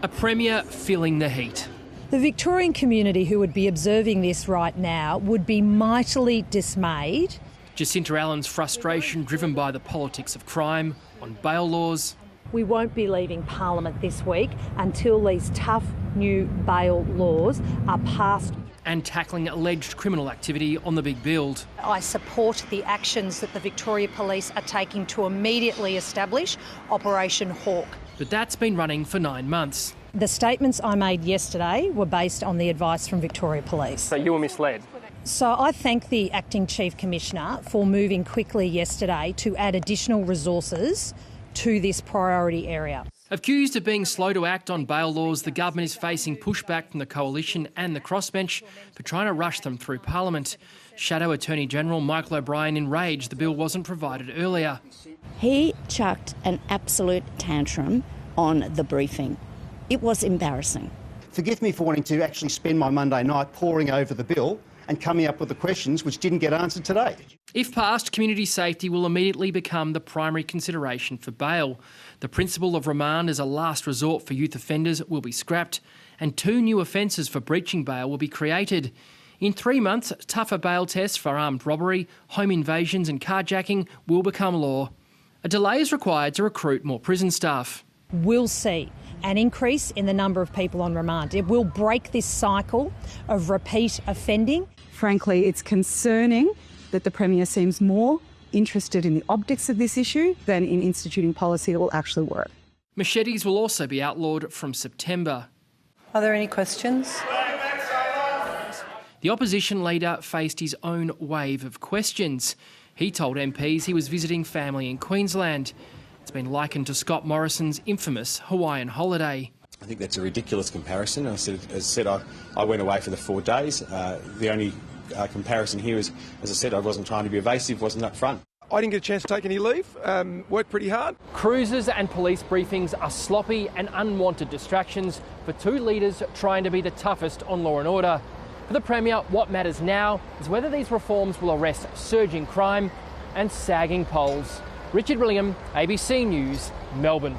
A Premier feeling the heat. The Victorian community who would be observing this right now would be mightily dismayed. Jacinta Allan's frustration driven by the politics of crime on bail laws. We won't be leaving Parliament this week until these tough new bail laws are passed. And tackling alleged criminal activity on the big build. I support the actions that the Victoria Police are taking to immediately establish Operation Hawk. But that's been running for 9 months. The statements I made yesterday were based on the advice from Victoria Police. So you were misled? So I thank the Acting Chief Commissioner for moving quickly yesterday to add additional resources to this priority area. Accused of being slow to act on bail laws, the government is facing pushback from the Coalition and the crossbench for trying to rush them through Parliament. Shadow Attorney General Michael O'Brien enraged the bill wasn't provided earlier. He chucked an absolute tantrum on the briefing. It was embarrassing. Forgive me for wanting to actually spend my Monday night poring over the bill and coming up with the questions which didn't get answered today. If passed, community safety will immediately become the primary consideration for bail. The principle of remand as a last resort for youth offenders will be scrapped, and 2 new offences for breaching bail will be created. In 3 months, tougher bail tests for armed robbery, home invasions and carjacking will become law. A delay is required to recruit more prison staff. We'll see an increase in the number of people on remand. It will break this cycle of repeat offending. Frankly, it's concerning that the Premier seems more interested in the optics of this issue than in instituting policy that will actually work. Machetes will also be outlawed from September. Are there any questions? The opposition leader faced his own wave of questions. He told MPs he was visiting family in Queensland. It's been likened to Scott Morrison's infamous Hawaiian holiday. I think that's a ridiculous comparison. I went away for the 4 days. The only comparison here is, as I said, I wasn't trying to be evasive, wasn't up front. I didn't get a chance to take any leave, worked pretty hard. Cruises and police briefings are sloppy and unwanted distractions for 2 leaders trying to be the toughest on law and order. For the Premier, what matters now is whether these reforms will arrest surging crime and sagging polls. Richard Willingham, ABC News, Melbourne.